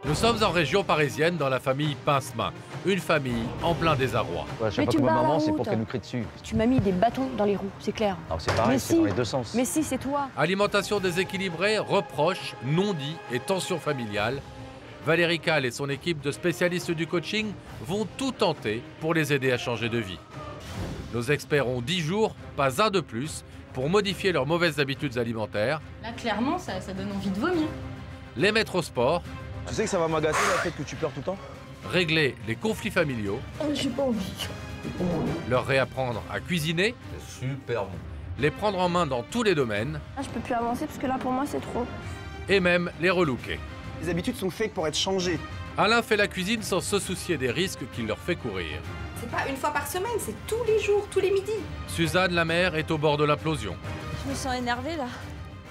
Nous sommes en région parisienne dans la famille Pincemain, une famille en plein désarroi. Ouais, chaque fois qu'on voit maman, c'est pour qu'elle nous crie dessus. Tu m'as mis des bâtons dans les roues, c'est clair. Alors c'est pareil, c'est dans les deux sens. Mais si, c'est toi. Alimentation déséquilibrée, reproches, non-dits et tensions familiales. Valérie Kahl et son équipe de spécialistes du coaching vont tout tenter pour les aider à changer de vie. Nos experts ont 10 jours, pas un de plus, pour modifier leurs mauvaises habitudes alimentaires. Là, clairement, ça donne envie de vomir. Les mettre au sport. Tu sais que ça va m'agacer le fait que tu pleures tout le temps? Régler les conflits familiaux. J'ai pas envie. Leur réapprendre à cuisiner. C'est super bon. Les prendre en main dans tous les domaines. Ah, je peux plus avancer parce que là, pour moi, c'est trop. Et même les relooker. Les habitudes sont faites pour être changées. Alain fait la cuisine sans se soucier des risques qu'il leur fait courir. C'est pas une fois par semaine, c'est tous les jours, tous les midis. Suzanne, la mère, est au bord de l'implosion. Je me sens énervée, là.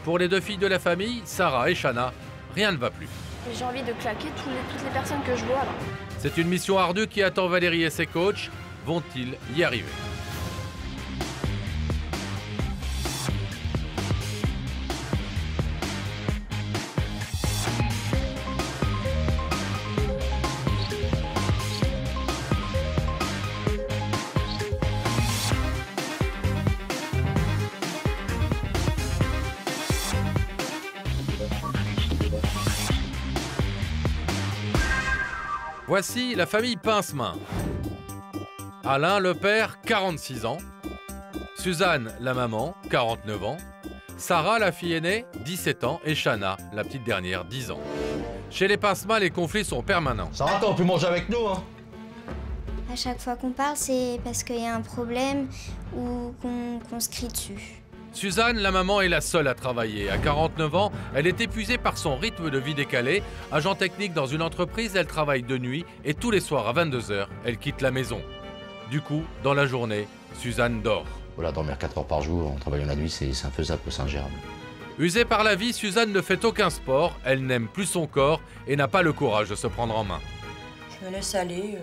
Pour les deux filles de la famille, Sarah et Chana, rien ne va plus. J'ai envie de claquer toutes les personnes que je vois là. C'est une mission ardue qui attend Valérie et ses coachs. Vont-ils y arriver ? Voici la famille Pincemain. Alain, le père, 46 ans. Suzanne, la maman, 49 ans. Sarah, la fille aînée, 17 ans. Et Chana, la petite dernière, 10 ans. Chez les Pincemain, les conflits sont permanents. Sarah, t'aurais pu manger avec nous, hein? À chaque fois qu'on parle, c'est parce qu'il y a un problème ou qu'on se crie dessus. Suzanne, la maman, est la seule à travailler. À 49 ans, elle est épuisée par son rythme de vie décalé. Agent technique dans une entreprise, elle travaille de nuit et tous les soirs à 22h, elle quitte la maison. Du coup, dans la journée, Suzanne dort. Voilà, dormir 4 heures par jour en travaillant la nuit, c'est infaisable, c'est ingérable. Usée par la vie, Suzanne ne fait aucun sport, elle n'aime plus son corps et n'a pas le courage de se prendre en main. Je me laisse aller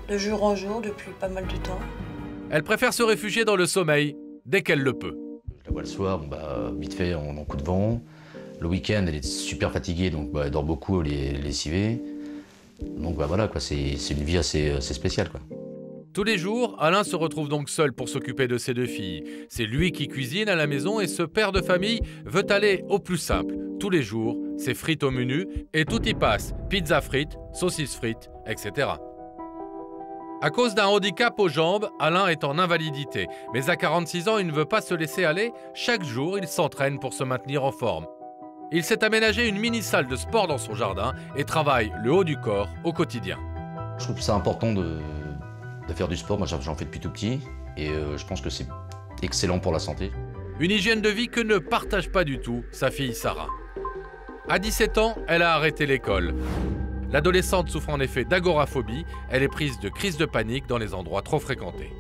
de jour en jour depuis pas mal de temps. Elle préfère se réfugier dans le sommeil dès qu'elle le peut. Je la vois le soir, vite fait en coup de vent. Le week-end, elle est super fatiguée, donc elle dort beaucoup, elle est lessivée. Donc voilà, c'est une vie assez spéciale, quoi. Tous les jours, Alain se retrouve donc seul pour s'occuper de ses deux filles. C'est lui qui cuisine à la maison et ce père de famille veut aller au plus simple. Tous les jours, c'est frites au menu et tout y passe. Pizza frites, saucisses frites, etc. À cause d'un handicap aux jambes, Alain est en invalidité. Mais à 46 ans, il ne veut pas se laisser aller. Chaque jour, il s'entraîne pour se maintenir en forme. Il s'est aménagé une mini-salle de sport dans son jardin et travaille le haut du corps au quotidien. Je trouve que c'est important de faire du sport. Moi, j'en fais depuis tout petit et je pense que c'est excellent pour la santé. Une hygiène de vie que ne partage pas du tout sa fille Sarah. À 17 ans, elle a arrêté l'école. L'adolescente souffre en effet d'agoraphobie. Elle est prise de crises de panique dans les endroits trop fréquentés.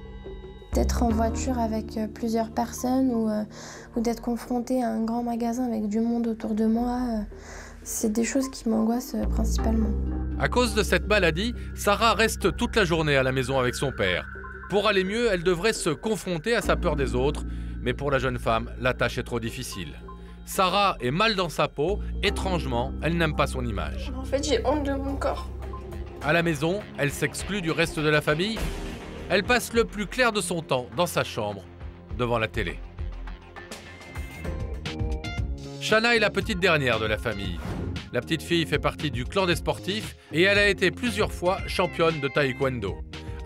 D'être en voiture avec plusieurs personnes ou d'être confrontée à un grand magasin avec du monde autour de moi, c'est des choses qui m'angoissent principalement. À cause de cette maladie, Sarah reste toute la journée à la maison avec son père. Pour aller mieux, elle devrait se confronter à sa peur des autres, mais pour la jeune femme, la tâche est trop difficile. Sarah est mal dans sa peau, étrangement, elle n'aime pas son image. En fait, j'ai honte de mon corps. À la maison, elle s'exclut du reste de la famille. Elle passe le plus clair de son temps dans sa chambre, devant la télé. Chana est la petite dernière de la famille. La petite fille fait partie du clan des sportifs et elle a été plusieurs fois championne de taekwondo.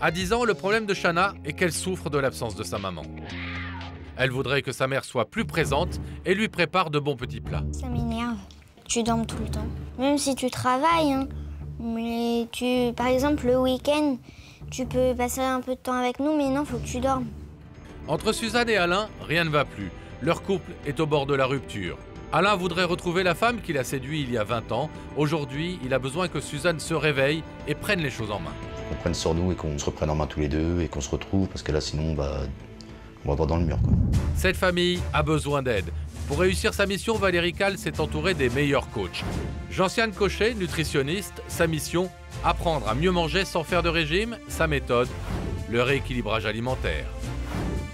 À 10 ans, le problème de Chana est qu'elle souffre de l'absence de sa maman. Elle voudrait que sa mère soit plus présente et lui prépare de bons petits plats. Ça m'énerve. Tu dormes tout le temps. Même si tu travailles, hein. Mais par exemple, le week-end, tu peux passer un peu de temps avec nous, mais non, faut que tu dormes. Entre Suzanne et Alain, rien ne va plus. Leur couple est au bord de la rupture. Alain voudrait retrouver la femme qu'il a séduite il y a 20 ans. Aujourd'hui, il a besoin que Suzanne se réveille et prenne les choses en main. Qu'on prenne sur nous et qu'on se reprenne en main tous les deux et qu'on se retrouve, parce que là, sinon, on va voir dans le mur, quoi. Cette famille a besoin d'aide. Pour réussir sa mission, Valérie Kahl s'est entourée des meilleurs coachs. Jean-Siane Cochet, nutritionniste, sa mission, apprendre à mieux manger sans faire de régime, sa méthode, le rééquilibrage alimentaire.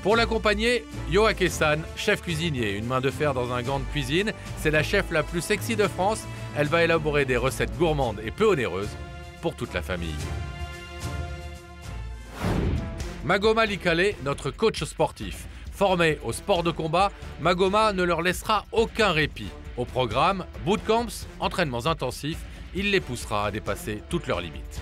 Pour l'accompagner, Yoa Kessan, chef cuisinier, une main de fer dans un gant de cuisine. C'est la chef la plus sexy de France. elle va élaborer des recettes gourmandes et peu onéreuses pour toute la famille. Magoma Likale, notre coach sportif. Formée au sport de combat, Magoma ne leur laissera aucun répit. Au programme, bootcamps, entraînements intensifs, il les poussera à dépasser toutes leurs limites.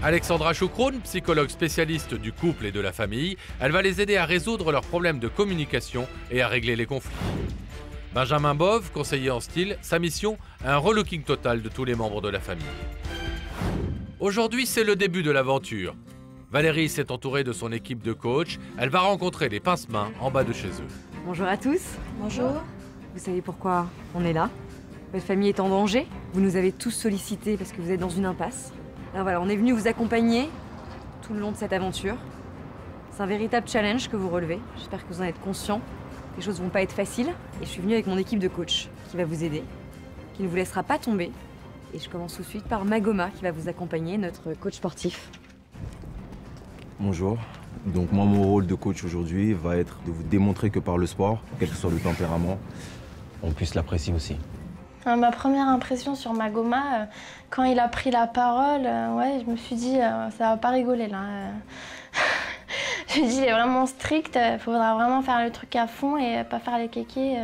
Alexandra Choukroun, psychologue spécialiste du couple et de la famille, elle va les aider à résoudre leurs problèmes de communication et à régler les conflits. Benjamin Bove, conseiller en style, sa mission, un relooking total de tous les membres de la famille. Aujourd'hui, c'est le début de l'aventure. Valérie s'est entourée de son équipe de coach. Elle va rencontrer les pince-mains en bas de chez eux. Bonjour à tous. Bonjour. Vous savez pourquoi on est là? Votre famille est en danger. Vous nous avez tous sollicités parce que vous êtes dans une impasse. Alors voilà, on est venu vous accompagner tout le long de cette aventure. C'est un véritable challenge que vous relevez. J'espère que vous en êtes conscients. Les choses vont pas être faciles. Et je suis venue avec mon équipe de coach qui va vous aider, qui ne vous laissera pas tomber. Et je commence tout de suite par Magoma qui va vous accompagner, notre coach sportif. Bonjour. Donc moi, mon rôle de coach aujourd'hui va être de vous démontrer que par le sport, quel que soit le tempérament, on puisse l'apprécier aussi. Ma première impression sur Magoma, quand il a pris la parole, ouais, je me suis dit, ça va pas rigoler là. Je me dis, il est vraiment strict, il faudra vraiment faire le truc à fond et pas faire les kékés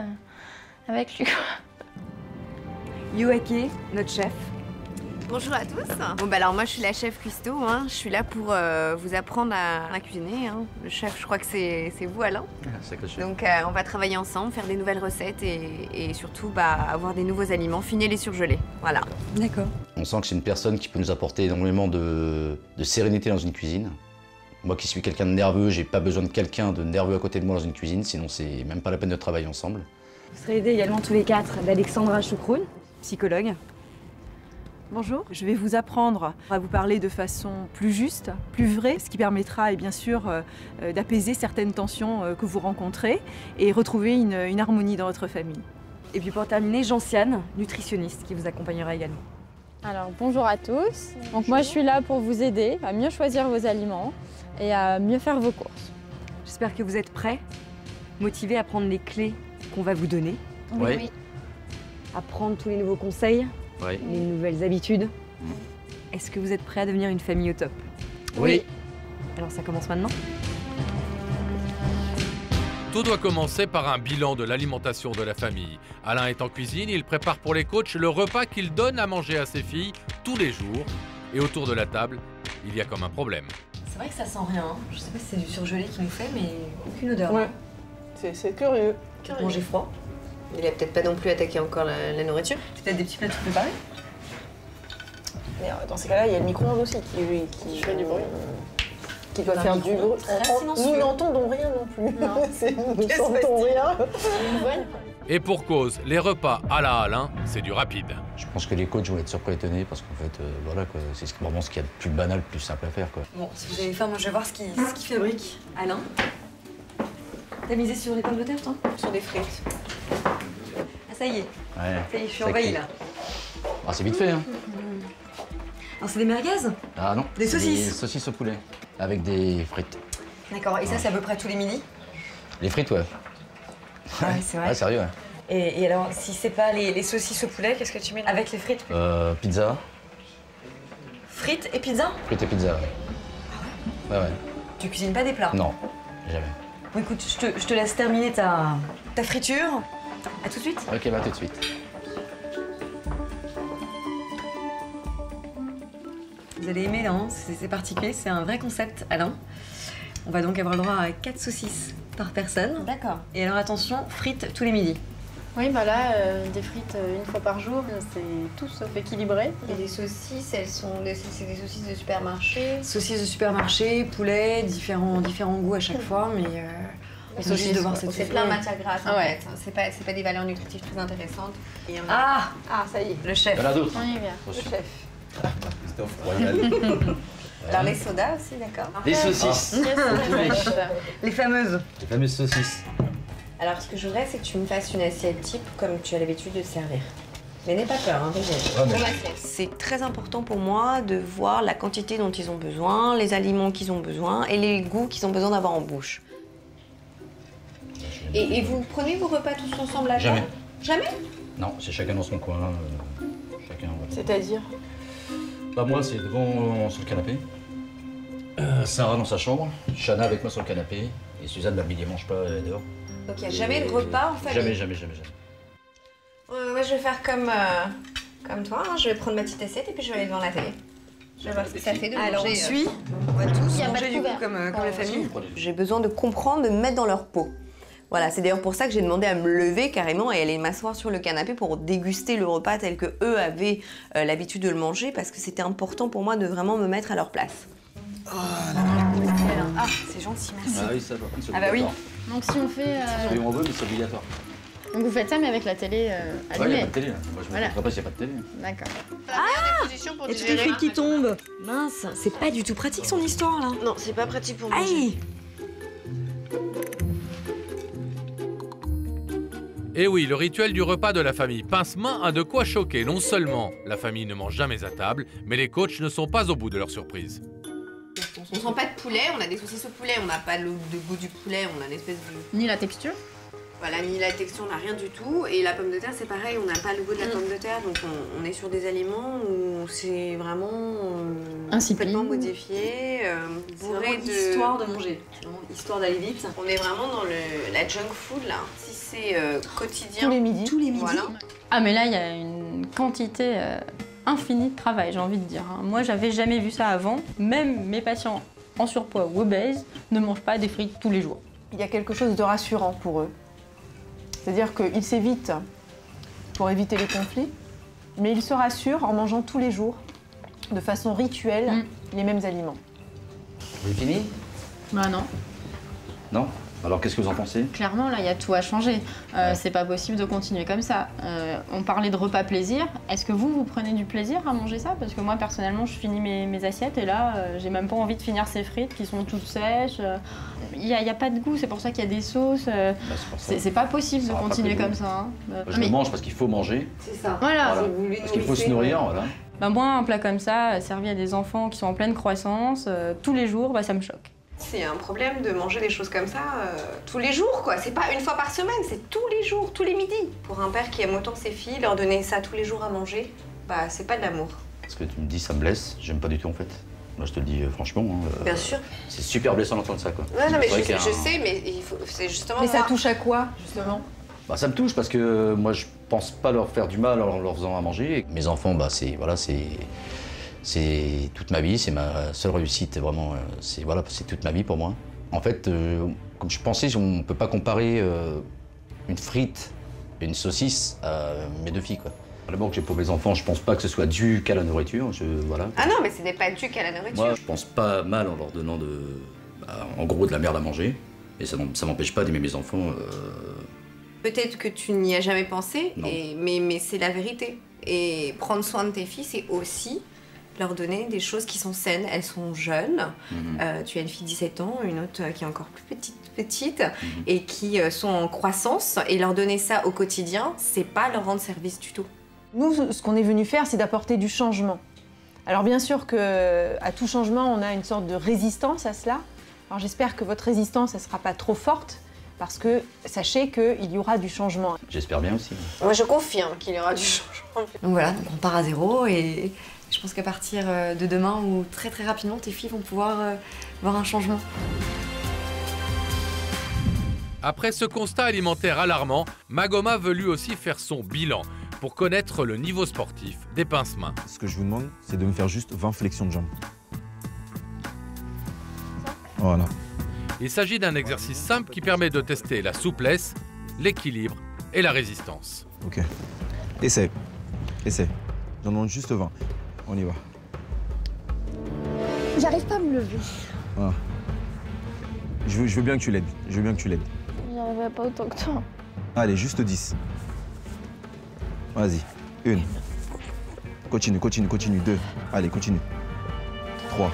avec lui. Yoake, notre chef. Bonjour à tous. Bon bah alors moi je suis la chef cuistot, hein. Je suis là pour vous apprendre à cuisiner. Hein. Le chef, je crois que c'est vous Alain. C'est que le chef. Donc on va travailler ensemble, faire des nouvelles recettes et surtout avoir des nouveaux aliments, finir les surgelés. Voilà. D'accord. On sent que c'est une personne qui peut nous apporter énormément de sérénité dans une cuisine. Moi qui suis quelqu'un de nerveux, j'ai pas besoin de quelqu'un de nerveux à côté de moi dans une cuisine, sinon c'est même pas la peine de travailler ensemble. Vous serez aidés également tous les quatre d'Alexandra Choukroun, psychologue. Bonjour, je vais vous apprendre à vous parler de façon plus juste, plus vraie, ce qui permettra et bien sûr d'apaiser certaines tensions que vous rencontrez et retrouver une harmonie dans votre famille. Et puis pour terminer, Gentiane, nutritionniste, qui vous accompagnera également. Alors bonjour à tous. Donc moi je suis là pour vous aider à mieux choisir vos aliments et à mieux faire vos courses. J'espère que vous êtes prêts, motivés à prendre les clés qu'on va vous donner. Oui. À prendre tous les nouveaux conseils. Oui. Les nouvelles habitudes. Est-ce que vous êtes prêts à devenir une famille au top? Oui. Alors ça commence maintenant. Tout doit commencer par un bilan de l'alimentation de la famille. Alain est en cuisine, il prépare pour les coachs le repas qu'il donne à manger à ses filles tous les jours. Et autour de la table, il y a comme un problème. C'est vrai que ça sent rien. Hein. Je sais pas si c'est du surgelé qui nous fait, mais aucune odeur. Ouais. C'est curieux. Manger froid. Il a peut-être pas non plus attaqué encore la nourriture. C'est peut-être des petits plats tout préparés. Mais dans ces cas-là, il y a le micro-ondes aussi qui fait du bruit. Qui doit faire du bruit. Nous n'entendons rien non plus. Nous n'entendons rien. Et pour cause, les repas à la Alain, c'est du rapide. Je pense que les coachs vont être surpris et étonnés parce qu'en fait, voilà, quoi, c'est vraiment ce qu'il y a de plus banal, plus simple à faire, quoi. Bon, si vous avez faim, moi je vais voir ce qu'il fabrique. Alain, t'as misé sur les pommes de terre, toi? Sur des frites. Ah, ça y est. Ouais. Ça y est, je suis envahie, là. Ah, c'est vite fait, hein. Alors, c'est des merguez? Ah non. Des saucisses? Des saucisses au poulet, avec des frites. D'accord, et ça, c'est à peu près tous les midis? Les frites, ouais. Ah ouais, c'est vrai. Ouais, sérieux, ouais. Et alors, si c'est pas les saucisses au poulet, qu'est-ce que tu mets avec les frites? Pizza. Frites et pizza? Frites et pizza, ouais. Ah ouais? Ouais, ouais. Tu cuisines pas des plats? Non, jamais. Bon, écoute, je te laisse terminer ta friture. À tout de suite. Ok, bah tout de suite. Vous allez aimer là, hein, c'est particulier, c'est un vrai concept, Alain. On va donc avoir le droit à 4 saucisses par personne. D'accord. Et alors attention, frites tous les midis. Oui, bah là, des frites une fois par jour, c'est tout sauf équilibré. Et les saucisses, c'est des saucisses de supermarché. Saucisses de supermarché, poulet, différents goûts à chaque fois, mais saucisses, de voir cette c'est plein de matières grasses en Ouais. fait. C'est pas des valeurs nutritives très intéressantes. Et Ah, ça y est. le chef. Il y en a d'autres. On y vient. Le chef. Christophe Royal. Alors les sodas aussi, d'accord. Des saucisses. Les fameuses. Les fameuses saucisses. Alors ce que je voudrais, c'est que tu me fasses une assiette type comme tu as l'habitude de servir. Mais n'aie pas peur, hein, C'est très important pour moi de voir la quantité dont ils ont besoin, les aliments qu'ils ont besoin et les goûts qu'ils ont besoin d'avoir en bouche. Et vous prenez vos repas tous ensemble à table? Jamais. Jamais? Non, c'est chacun dans son coin. C'est-à-dire? Bah moi, c'est devant sur le canapé. Sarah dans sa chambre, Chana avec moi sur le canapé, et Suzanne, la midi, elle mange pas dehors. Donc il n'y a jamais de repas en famille? Jamais. Moi, je vais faire comme toi, hein. Je vais prendre ma petite assiette et puis je vais aller devant la télé. Je vais voir ce que ça fait de manger. Alors on suit, on va tous pas manger de du coup couvert. comme la famille. J'ai besoin de comprendre, de me mettre dans leur peau. Voilà, c'est d'ailleurs pour ça que j'ai demandé à me lever carrément et aller m'asseoir sur le canapé pour déguster le repas tel que eux avaient l'habitude de le manger, parce que c'était important pour moi de vraiment me mettre à leur place. Ah, c'est gentil, merci. Ah oui, ça, par contre, c'est Ah bah oui. obligatoire. Donc si on fait... Oui, on veut, mais c'est obligatoire. Donc vous faites ça, mais avec la télé Ouais, il allumée. n'y a pas de télé, là. Moi, je me Voilà. comprends pas s'il n'y a pas de télé. D'accord. Il y a toutes les frites qui tombent. Mince, c'est pas du tout pratique son histoire là. Non, c'est pas pratique pour moi. Aïe! Et oui, le rituel du repas de la famille Pince-Main a de quoi choquer. Non seulement la famille ne mange jamais à table, mais les coachs ne sont pas au bout de leur surprise. On sent pas de poulet, on a des saucisses au poulet, on n'a pas le goût du poulet, on a une espèce de... Ni la texture. Voilà, ni la texture, on n'a rien du tout. Et la pomme de terre, c'est pareil, on n'a pas le goût de la pomme de terre, donc on est sur des aliments où c'est vraiment complètement modifié, bourré de... histoire de manger, c'est vraiment histoire d'aller vite. On est vraiment dans la junk food là. Si c'est quotidien. Tous les midis. Tous les midis. Voilà. Ah mais là, il y a une quantité infinie de travail, j'ai envie de dire. Hein. Moi, j'avais jamais vu ça avant. Même mes patients en surpoids ou obèses ne mangent pas des frites tous les jours. Il y a quelque chose de rassurant pour eux. C'est-à-dire qu'ils s'évitent pour éviter les conflits, mais ils se rassurent en mangeant tous les jours, de façon rituelle, les mêmes aliments. Vous avez fini? Bah non. Non? Alors qu'est-ce que vous en pensez? Clairement, là, il y a tout à changer. C'est pas possible de continuer comme ça. On parlait de repas plaisir. Est-ce que vous prenez du plaisir à manger ça? Parce que moi, personnellement, je finis mes assiettes et là, j'ai même pas envie de finir ces frites qui sont toutes sèches. Il y a pas de goût, c'est pour ça qu'il y a des sauces. C'est pas possible de continuer comme ça. Hein. Moi, je le mange parce qu'il faut manger. C'est ça. Voilà. Parce qu'il faut se nourrir, voilà. Bah, moi, un plat comme ça, servi à des enfants qui sont en pleine croissance, tous les jours, bah, ça me choque. C'est un problème de manger des choses comme ça tous les jours, quoi. C'est pas une fois par semaine, c'est tous les jours, tous les midis. Pour un père qui aime autant ses filles, leur donner ça tous les jours à manger, bah c'est pas de l'amour. Parce que tu me dis ça me blesse, j'aime pas du tout en fait. Moi je te le dis franchement. Bien sûr. C'est super blessant d'entendre ça, quoi. Ouais, non, mais C'est vrai je sais, mais c'est justement. Mais ça touche à quoi, justement? Bah, ça me touche parce que moi je pense pas leur faire du mal en leur faisant à manger. Mes enfants, bah c'est voilà, c'est toute ma vie, c'est ma seule réussite, vraiment. C'est voilà, c'est toute ma vie pour moi. En fait, comme je pensais, on peut pas comparer une frite et une saucisse à mes deux filles, quoi. D'abord que j'ai pour mes enfants, je pense pas que ce soit dû qu'à la nourriture. Voilà. Ah non, mais ce n'est pas dû qu'à la nourriture. Moi, je pense pas mal en leur donnant en gros de la merde à manger. Et ça m'empêche pas d'aimer mes enfants. Peut-être que tu n'y as jamais pensé, Non. mais c'est la vérité. Et prendre soin de tes filles, c'est aussi leur donner des choses qui sont saines. Elles sont jeunes. Tu as une fille de 17 ans, une autre qui est encore plus petite et qui sont en croissance. Et leur donner ça au quotidien, c'est pas leur rendre service du tout. Nous, ce qu'on est venu faire, c'est d'apporter du changement. Alors bien sûr qu'à tout changement, on a une sorte de résistance à cela. Alors j'espère que votre résistance, elle ne sera pas trop forte, parce que sachez qu'il y aura du changement. J'espère bien aussi. Moi, je confirme qu'il y aura du changement. Donc voilà, donc on part à zéro et je pense qu'à partir de demain ou très très rapidement, tes filles vont pouvoir voir un changement. Après ce constat alimentaire alarmant, Magoma veut lui aussi faire son bilan pour connaître le niveau sportif des Pince-Mains. Ce que je vous demande, c'est de me faire juste 20 flexions de jambes. Voilà. Il s'agit d'un exercice simple qui permet de tester la souplesse, l'équilibre et la résistance. Ok. Essaie. Essaie. J'en demande juste 20. On y va. J'arrive pas à me lever. Voilà. Je veux bien que tu l'aides. Je veux bien que tu l'aides. J'arriverai pas autant que toi. Allez, juste 10. Vas-y. 1. Continue, continue, continue. 2. Allez, continue. 3.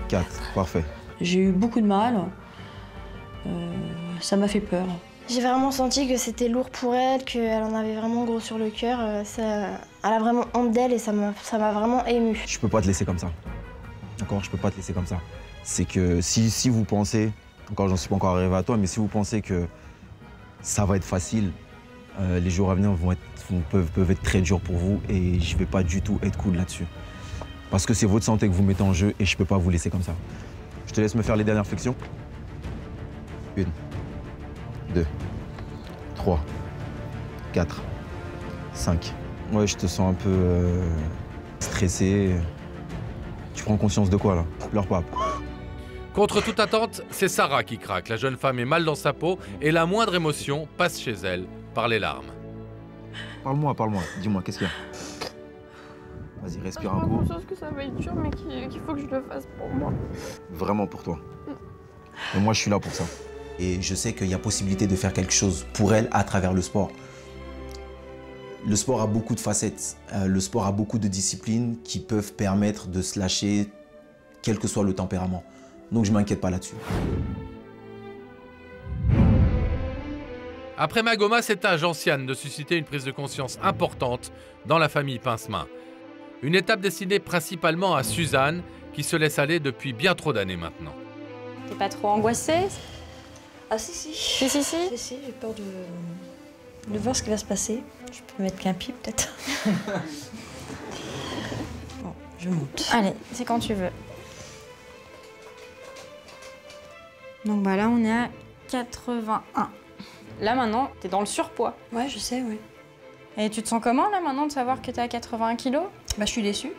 4. Parfait. J'ai eu beaucoup de mal. Ça m'a fait peur. J'ai vraiment senti que c'était lourd pour elle, qu'elle en avait vraiment gros sur le cœur. Elle a vraiment honte d'elle et ça m'a vraiment émue. Je peux pas te laisser comme ça. D'accord, je peux pas te laisser comme ça. C'est que si vous pensez, encore j'en suis pas encore arrivé à toi, mais si vous pensez que ça va être facile, Les jours à venir peuvent être très durs pour vous et je ne vais pas du tout être cool là-dessus. Parce que c'est votre santé que vous mettez en jeu et je ne peux pas vous laisser comme ça. Je te laisse me faire les dernières flexions. 1, 2, 3, 4, 5. Ouais, je te sens un peu stressé. Tu prends conscience de quoi là? Pleure pas. Contre toute attente, c'est Sarah qui craque. La jeune femme est mal dans sa peau et la moindre émotion passe chez elle par les larmes. Parle-moi. Dis-moi, qu'est-ce qu'il y a? Vas-y, respire un coup. J'ai conscience que ça va être dur, mais qu'il faut que je le fasse pour moi. Vraiment pour toi. Et moi, je suis là pour ça. Et je sais qu'il y a possibilité de faire quelque chose pour elle à travers le sport. Le sport a beaucoup de facettes. Le sport a beaucoup de disciplines qui peuvent permettre de se lâcher, quel que soit le tempérament. Donc je ne m'inquiète pas là-dessus. Après Magoma, c'est à Gentiane de susciter une prise de conscience importante dans la famille Pincemain. Une étape destinée principalement à Suzanne, qui se laisse aller depuis bien trop d'années maintenant. T'es pas trop angoissée? Ah si. Si. Si, j'ai peur de voir ce qui va se passer. Je peux mettre qu'un pied peut-être. Bon, je monte. Allez, c'est quand tu veux. Donc bah là, on est à 81. Là maintenant, t'es dans le surpoids. Ouais, je sais, oui. Et tu te sens comment là maintenant de savoir que t'es à 81 kilos? Bah je suis déçue.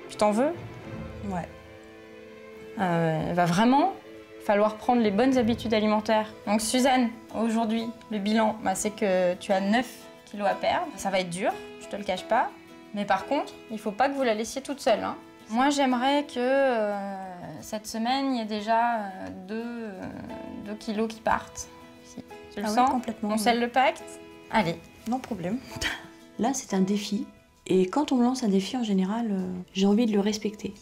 Tu t'en veux? Ouais. Il va vraiment falloir prendre les bonnes habitudes alimentaires. Donc Suzanne, aujourd'hui, le bilan, bah, c'est que tu as 9 kilos à perdre. Ça va être dur, je te le cache pas. Mais par contre, il faut pas que vous la laissiez toute seule. Hein. Moi, j'aimerais que cette semaine, il y ait déjà 2 kilos qui partent. Si. Tu le sens? Oui, complètement. On scelle le pacte? Allez. Non problème. Là, c'est un défi. Et quand on me lance un défi, en général, j'ai envie de le respecter.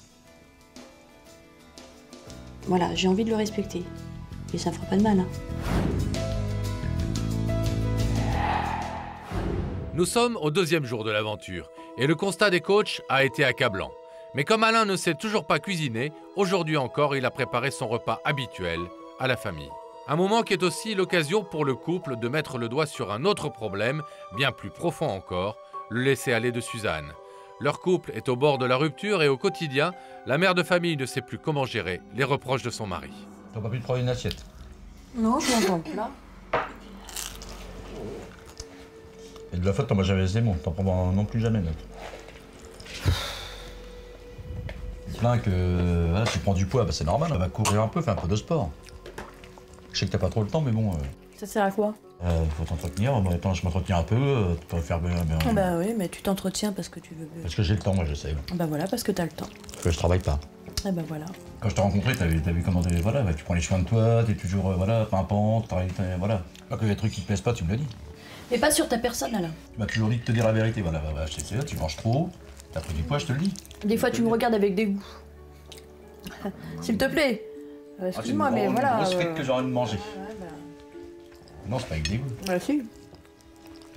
Voilà, j'ai envie de le respecter. Et ça me fera pas de mal. Hein. Nous sommes au 2e jour de l'aventure et le constat des coachs a été accablant. Mais comme Alain ne sait toujours pas cuisiner, aujourd'hui encore, il a préparé son repas habituel à la famille. Un moment qui est aussi l'occasion pour le couple de mettre le doigt sur un autre problème, bien plus profond encore, le laisser-aller de Suzanne. Leur couple est au bord de la rupture et au quotidien, la mère de famille ne sait plus comment gérer les reproches de son mari. T'as pas pu te prendre une assiette? Non, je m'entends là. Et de la faute, t'en manges jamais assez bon, t'en prends non plus jamais. C'est plein que voilà, tu prends du poids, bah, c'est normal, on va courir un peu, faire un peu de sport. Je sais que t'as pas trop le temps, mais bon. Ça sert à quoi? Faut t'entretenir, en même temps je m'entretiens un peu, tu peux faire bien. Bah oui, mais tu t'entretiens parce que tu veux. Parce que j'ai le temps, moi je sais. Bah voilà, parce que t'as le temps. Parce que je travaille pas. Et bah voilà. Quand je t'ai rencontré, t'as vu comment voilà, tu prends les soins de toi, t'es toujours pimpant, voilà. Quand il y a des trucs qui te plaisent pas, tu me le dis. Mais pas sur ta personne, Alain. Tu m'as toujours dit de te dire la vérité, voilà, je sais, tu manges trop, t'as pris du poids, je te le dis. Des fois tu me regardes avec dégoût. S'il te plaît. Excuse-moi, mais voilà. C'est une grosse frite que j'ai envie de manger. Ouais, voilà. Non, c'est pas avec dégoût. Bah si.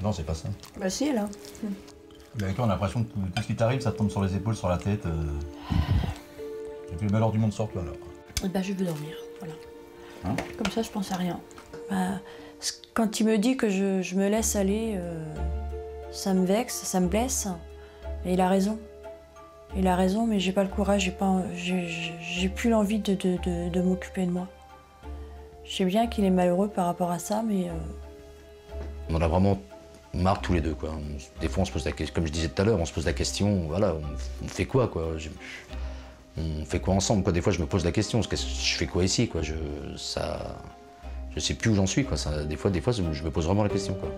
Non, c'est pas ça. Bah si, là. Mais avec toi, on a l'impression que tout ce qui t'arrive, ça te tombe sur les épaules, sur la tête. Et puis le malheur du monde sort toi, alors. Bah je veux dormir, voilà. Hein? Comme ça, je pense à rien. Bah, quand il me dit que je me laisse aller, ça me vexe, ça me blesse. Et il a raison. Il a raison, mais j'ai pas le courage, j'ai plus l'envie de m'occuper de moi. Je sais bien qu'il est malheureux par rapport à ça, mais... On en a vraiment marre tous les deux, quoi. Des fois, on se pose la question, comme je disais tout à l'heure, on se pose la question, voilà, on fait quoi, quoi? On fait quoi ensemble, quoi? Des fois, je me pose la question, je fais quoi ici, quoi? Je sais plus où j'en suis, quoi. Des fois, je me pose vraiment la question, quoi.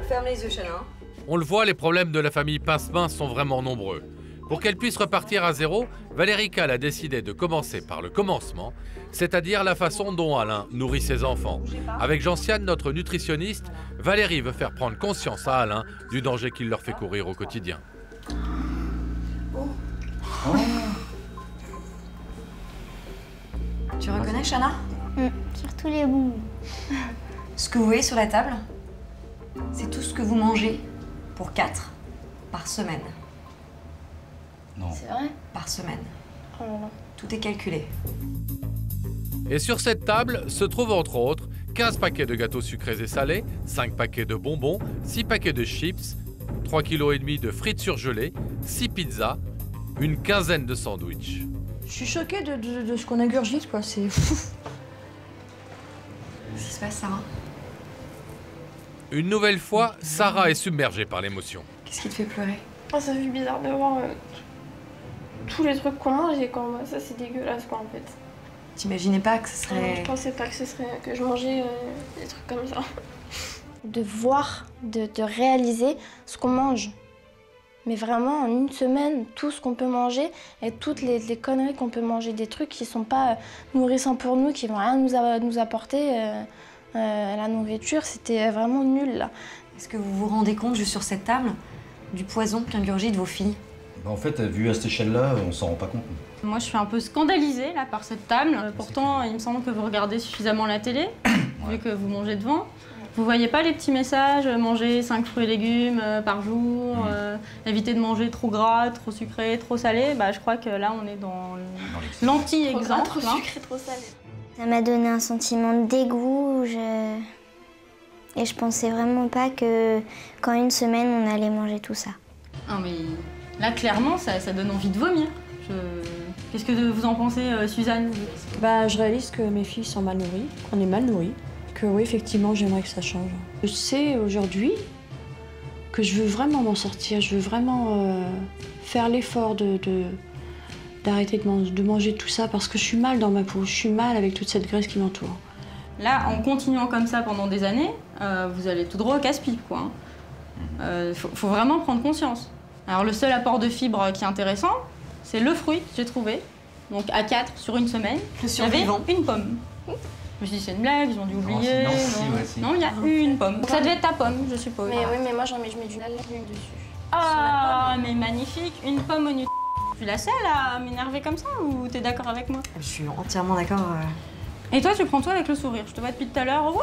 Ferme les yeux, Chana. On le voit, les problèmes de la famille Pincemain sont vraiment nombreux. Pour qu'elle puisse repartir à zéro, Valérie Kahl a décidé de commencer par le commencement, c'est-à-dire la façon dont Alain nourrit ses enfants. Avec Gentiane, notre nutritionniste, Valérie veut faire prendre conscience à Alain du danger qu'il leur fait courir au quotidien. Tu reconnais, Chana? Surtout les bouts. Ce que vous voyez sur la table, c'est tout ce que vous mangez pour 4 par semaine. Non. C'est vrai? Par semaine. Oh là là. Tout est calculé. Et sur cette table se trouvent entre autres 15 paquets de gâteaux sucrés et salés, 5 paquets de bonbons, 6 paquets de chips, 3,5 kg de frites surgelées, 6 pizzas, une quinzaine de sandwichs. Je suis choquée de ce qu'on ingurgite, quoi. C'est fou. Qu'est-ce qui se passe, Sarah? Une nouvelle fois, Sarah est submergée par l'émotion. Qu'est-ce qui te fait pleurer? Oh, ça fait bizarre de voir tous les trucs qu'on mange et quand ça c'est dégueulasse quoi en fait. T'imaginais pas que ce serait... Je pensais pas que je mangeais des trucs comme ça. De voir, de réaliser ce qu'on mange. Mais vraiment, en une semaine, tout ce qu'on peut manger et toutes les conneries qu'on peut manger, des trucs qui sont pas nourrissants pour nous, qui vont rien nous apporter. La nourriture, c'était vraiment nul là. Est-ce que vous vous rendez compte, juste sur cette table, du poison qu'ingurgitent vos filles? En fait, vu à cette échelle-là, on s'en rend pas compte. Moi, je suis un peu scandalisée là par cette table. Pourtant, il me semble que vous regardez suffisamment la télé, vu que vous mangez devant. Vous voyez pas les petits messages, manger 5 fruits et légumes par jour, éviter de manger trop gras, trop sucré, trop salé. Bah, je crois que là, on est dans l'anti-exemple. Trop sucré, trop salé. Ça m'a donné un sentiment de dégoût. Et je pensais vraiment pas que qu'en une semaine, on allait manger tout ça. Ah, mais là, clairement, ça donne envie de vomir. Qu'est-ce que vous en pensez, Suzanne? Bah, je réalise que mes filles sont mal nourries, qu'on est mal nourries. Que oui, effectivement, j'aimerais que ça change. Je sais aujourd'hui que je veux vraiment m'en sortir, je veux vraiment faire l'effort d'arrêter de manger tout ça parce que je suis mal dans ma peau, je suis mal avec toute cette graisse qui m'entoure. Là, en continuant comme ça pendant des années, vous allez tout droit au casse-pipe, quoi. Faut vraiment prendre conscience. Alors, le seul apport de fibres qui est intéressant, c'est le fruit que j'ai trouvé. Donc, à 4 sur une semaine, il y avait une pomme. Je me suis dit, c'est une blague, ils ont dû oublier. Non, il y a une pomme. Donc, ça devait être ta pomme, je suppose. Mais oui, mais moi, je mets du lait dessus. Ah, mais magnifique, une pomme au Nutella. Tu la sais, à m'énerver comme ça, ou t'es d'accord avec moi? Je suis entièrement d'accord. Et toi, tu prends tout avec le sourire. Je te vois depuis tout à l'heure. Ouais,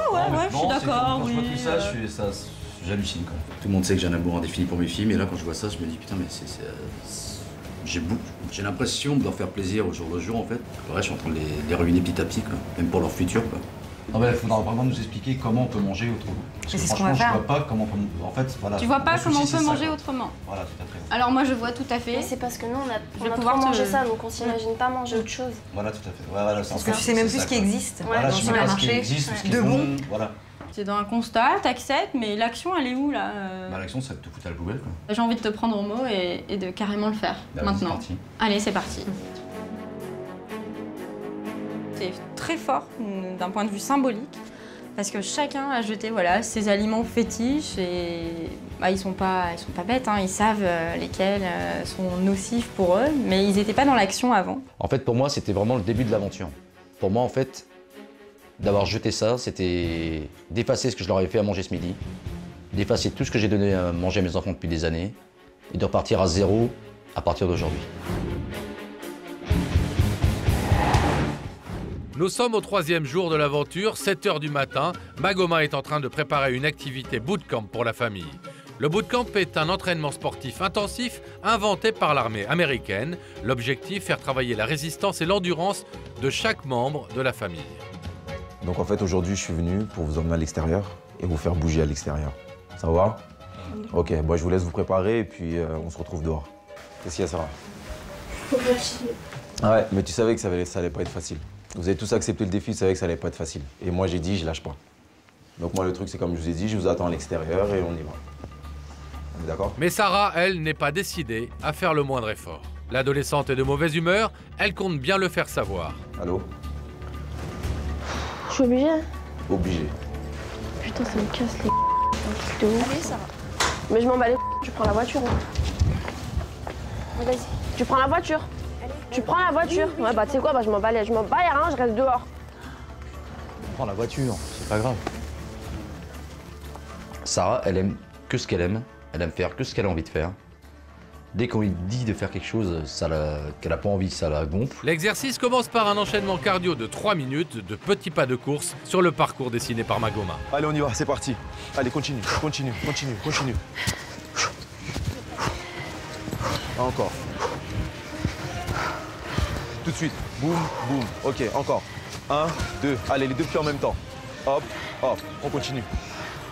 je suis d'accord. Quand je vois tout ça, j'hallucine quand même. Tout le monde sait que j'ai un amour indéfini pour mes filles, mais là, quand je vois ça, je me dis putain, mais j'ai l'impression de leur faire plaisir au jour le jour en fait. Ouais, je suis en train de les ruiner petit à petit, quoi. Même pour leur futur, quoi. Non, mais il faudra vraiment nous expliquer comment on peut manger autrement. Parce que franchement, je vois pas comment on peut... En fait, voilà. Tu vois pas comment on peut manger autrement. Voilà, tout à fait. Alors moi, je vois tout à fait. Mais c'est parce que nous, on a pouvoir manger ça, donc on s'imagine pas manger autre chose. Voilà, tout à fait. Voilà, parce que tu sais même plus ce qui existe dans le supermarché. De bon. Voilà. C'est dans un constat, t'acceptes, mais l'action, elle est où, là L'action, c'est de te foutre à la poubelle, quoi. J'ai envie de te prendre au mot et de carrément le faire, maintenant. Allez, c'est parti. C'est très fort, d'un point de vue symbolique, parce que chacun a jeté ses aliments fétiches, et ils sont pas bêtes, hein, ils savent lesquels sont nocifs pour eux, mais ils n'étaient pas dans l'action avant. En fait, pour moi, c'était vraiment le début de l'aventure. Pour moi, en fait, d'avoir jeté ça, c'était d'effacer ce que je leur avais fait à manger ce midi, d'effacer tout ce que j'ai donné à manger à mes enfants depuis des années, et de repartir à zéro à partir d'aujourd'hui. Nous sommes au 3e jour de l'aventure, 7 h du matin. Magoma est en train de préparer une activité bootcamp pour la famille. Le bootcamp est un entraînement sportif intensif inventé par l'armée américaine. L'objectif, faire travailler la résistance et l'endurance de chaque membre de la famille. Donc en fait, aujourd'hui, je suis venu pour vous emmener à l'extérieur et vous faire bouger à l'extérieur. Ça va? Ok, bon, je vous laisse vous préparer et puis on se retrouve dehors. Qu'est-ce qu'il y a, Sarah? Ouais, mais tu savais que ça allait pas être facile. Vous avez tous accepté le défi, vous savez que ça allait pas être facile. Et moi, j'ai dit, je lâche pas. Donc moi, le truc, c'est comme je vous ai dit, je vous attends à l'extérieur et on y va. On est d'accord? Mais Sarah, elle, n'est pas décidée à faire le moindre effort. L'adolescente est de mauvaise humeur, elle compte bien le faire savoir. Allô? Je suis obligée? Obligée. Putain, ça me casse les de ouf. Oui, Sarah. Mais je m'en bats les tu prends la voiture. Vas-y. Tu prends la voiture. Tu prends la voiture. Ouais, bah tu sais quoi, je m'en bats, y'a rien, je reste dehors. Prends la voiture, c'est pas grave. Sarah, elle aime que ce qu'elle aime faire que ce qu'elle a envie de faire. Dès qu'on lui dit de faire quelque chose qu'elle n'a pas envie, ça la gonfle. L'exercice commence par un enchaînement cardio de 3 minutes de petits pas de course sur le parcours dessiné par Magoma. Allez, on y va, c'est parti. Allez, continue. Encore. tout de suite. Boum, boum. Ok, encore. 1, 2. Allez, les deux pieds en même temps. Hop, hop. On continue.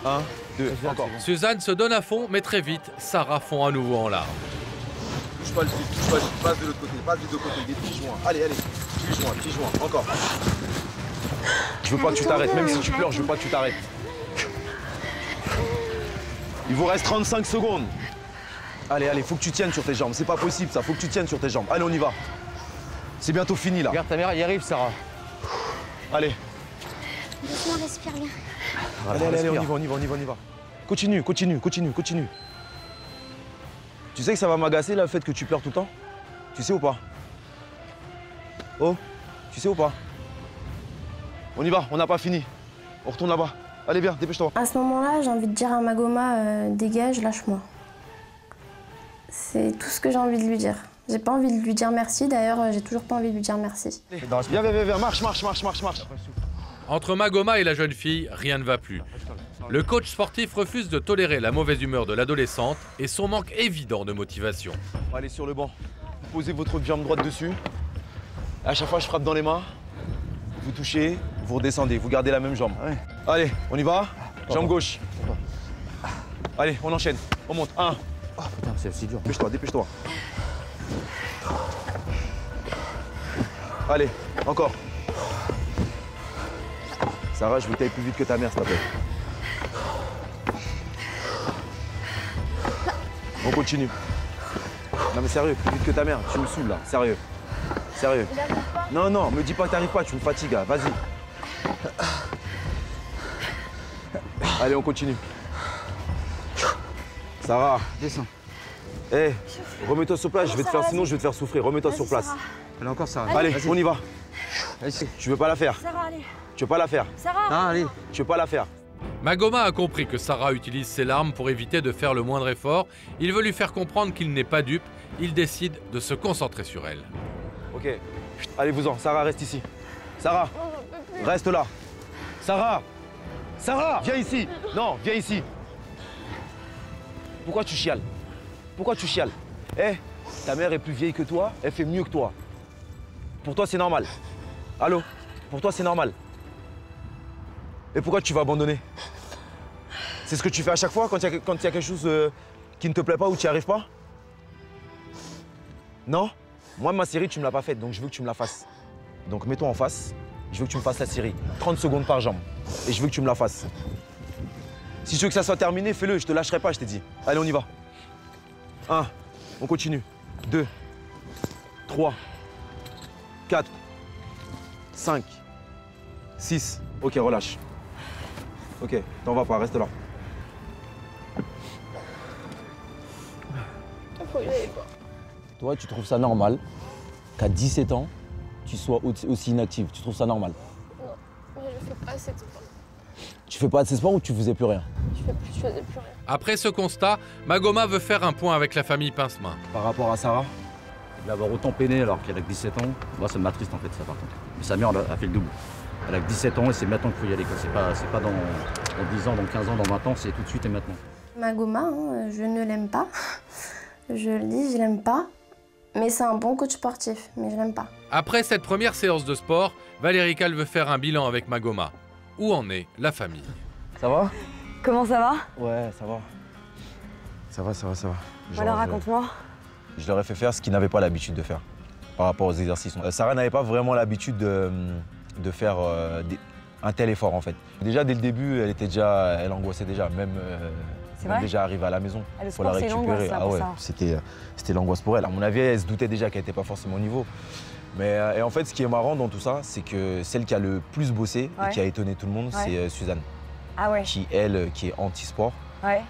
1, 2, encore. Suzanne se donne à fond, mais très vite, Sarah fond à nouveau en larmes. Touche pas le pied, touche pas le pied. Passe de l'autre côté, passe des deux côtés. Des petits joints. Allez, allez. Petits joints, encore. Je veux pas que tu t'arrêtes. Même si tu pleures, je veux pas que tu t'arrêtes. Il vous reste 35 secondes. Allez, allez, faut que tu tiennes sur tes jambes. C'est pas possible ça, faut que tu tiennes sur tes jambes. Allez, on y va. C'est bientôt fini là. Regarde, ta mère y arrive, Sarah. Allez. Doucement, respire bien. Allez, allez, on y va. Continue. Tu sais que ça va m'agacer là, le fait que tu pleures tout le temps? Tu sais ou pas? Oh, tu sais ou pas? On y va, on n'a pas fini. On retourne là-bas. Allez, bien, dépêche-toi. À ce moment-là, j'ai envie de dire à Magoma, dégage, lâche-moi. C'est tout ce que j'ai envie de lui dire. J'ai pas envie de lui dire merci, d'ailleurs, j'ai toujours pas envie de lui dire merci. Viens, marche. Entre Magoma et la jeune fille, rien ne va plus. Le coach sportif refuse de tolérer la mauvaise humeur de l'adolescente et son manque évident de motivation. Allez sur le banc, vous posez votre jambe droite dessus. À chaque fois, je frappe dans les mains. Vous touchez, vous redescendez, vous gardez la même jambe. Allez, on y va. Jambe gauche. Allez, on enchaîne. On monte. 1. Oh putain, c'est aussi dur. Dépêche-toi. Allez, encore. Sarah, je veux que tu ailles plus vite que ta mère, s'il te plaît. On continue. Non mais sérieux, plus vite que ta mère, tu me saoules là, sérieux. Non, me dis pas que t'arrives pas, tu me fatigues là, vas-y. Allez, on continue. Sarah, descends. Hé, remets-toi sur place, sinon je vais te faire souffrir, remets-toi sur place. Allez, encore Sarah. Allez, on y va. Tu veux pas la faire? Sarah, allez. Tu veux pas la faire? Sarah. Non, allez. Tu veux pas la faire? Magoma a compris que Sarah utilise ses larmes pour éviter de faire le moindre effort. Il veut lui faire comprendre qu'il n'est pas dupe. Il décide de se concentrer sur elle. Ok, allez-vous-en. Sarah, reste ici. Sarah, reste là. Sarah, viens ici. Non, viens ici. Pourquoi tu chiales? Ta mère est plus vieille que toi, elle fait mieux que toi. Pour toi, c'est normal. Allô? Pour toi, c'est normal. Et pourquoi tu vas abandonner? C'est ce que tu fais à chaque fois quand il y a quelque chose qui ne te plaît pas ou tu n'y arrives pas? Non? Moi, ma série, tu ne me l'as pas faite, donc je veux que tu me la fasses. Donc mets-toi en face, je veux que tu me fasses la série. 30 secondes par jambe. Et je veux que tu me la fasses. Si tu veux que ça soit terminé, fais-le, je te lâcherai pas, je t'ai dit. Allez, on y va. 1, on continue. 2, 3, 4, 5, 6. Ok, relâche. Ok, t'en vas pas, reste là. Toi, tu trouves ça normal qu'à 17 ans, tu sois aussi inactive? Tu trouves ça normal? Non, je fais pas assez de sport. Tu fais pas assez de sport ou tu faisais plus rien? Je faisais plus rien. Après ce constat, Magoma veut faire un point avec la famille Pincemain. Par rapport à Sarah, d'avoir autant peiné alors qu'elle a que 17 ans, moi ça m'attriste en fait ça par contre. Mais sa mère elle a fait le double. Elle a que 17 ans et c'est maintenant qu'il faut y aller. C'est pas dans 10 ans, dans 15 ans, dans 20 ans, c'est tout de suite et maintenant. Magoma, je ne l'aime pas. Je le dis, je l'aime pas. Mais c'est un bon coach sportif, mais je l'aime pas. Après cette première séance de sport, Valérie Cal veut faire un bilan avec Magoma. Où en est la famille? Ça va? Comment ça va? Ouais, ça va. Ça va. Alors raconte-moi. Je leur ai fait faire ce qu'ils n'avaient pas l'habitude de faire par rapport aux exercices. Sarah n'avait pas vraiment l'habitude de faire un tel effort en fait. Déjà dès le début, elle angoissait déjà, même déjà arrivée à la maison. Le faut la sport, c'est récupérer. l'angoisse, là, pour ça. C'était l'angoisse pour elle. À mon avis, elle se doutait déjà qu'elle n'était pas forcément au niveau. Mais et en fait, ce qui est marrant dans tout ça, c'est que celle qui a le plus bossé et qui a étonné tout le monde, c'est Suzanne. Ah ouais. Qui est anti-sport. Ouais.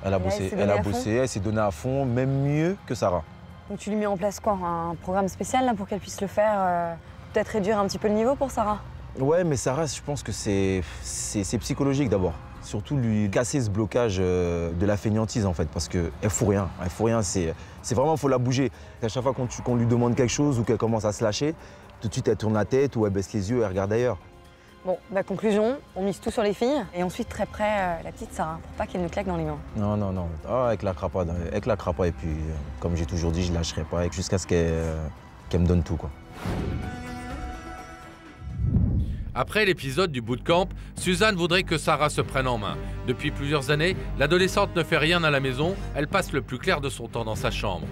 Elle a bossé, elle s'est donnée à fond, même mieux que Sarah. Donc tu lui mets en place quoi? Un programme spécial là, pour qu'elle puisse le faire? Peut-être réduire un petit peu le niveau pour Sarah? Ouais, mais Sarah, je pense que c'est psychologique d'abord. Surtout lui casser ce blocage de la fainéantise en fait, parce qu'elle fout rien. C'est vraiment, faut la bouger. À chaque fois qu'on lui demande quelque chose ou qu'elle commence à se lâcher, tout de suite elle tourne la tête ou elle baisse les yeux, elle regarde ailleurs. Bon, conclusion, on mise tout sur les filles et on suit très près la petite Sarah pour pas qu'elle nous claque dans les mains. Non. Elle claquera pas et puis comme j'ai toujours dit, je lâcherai pas jusqu'à ce qu'elle me donne tout quoi. Après l'épisode du bootcamp, Suzanne voudrait que Sarah se prenne en main. Depuis plusieurs années, l'adolescente ne fait rien à la maison, elle passe le plus clair de son temps dans sa chambre.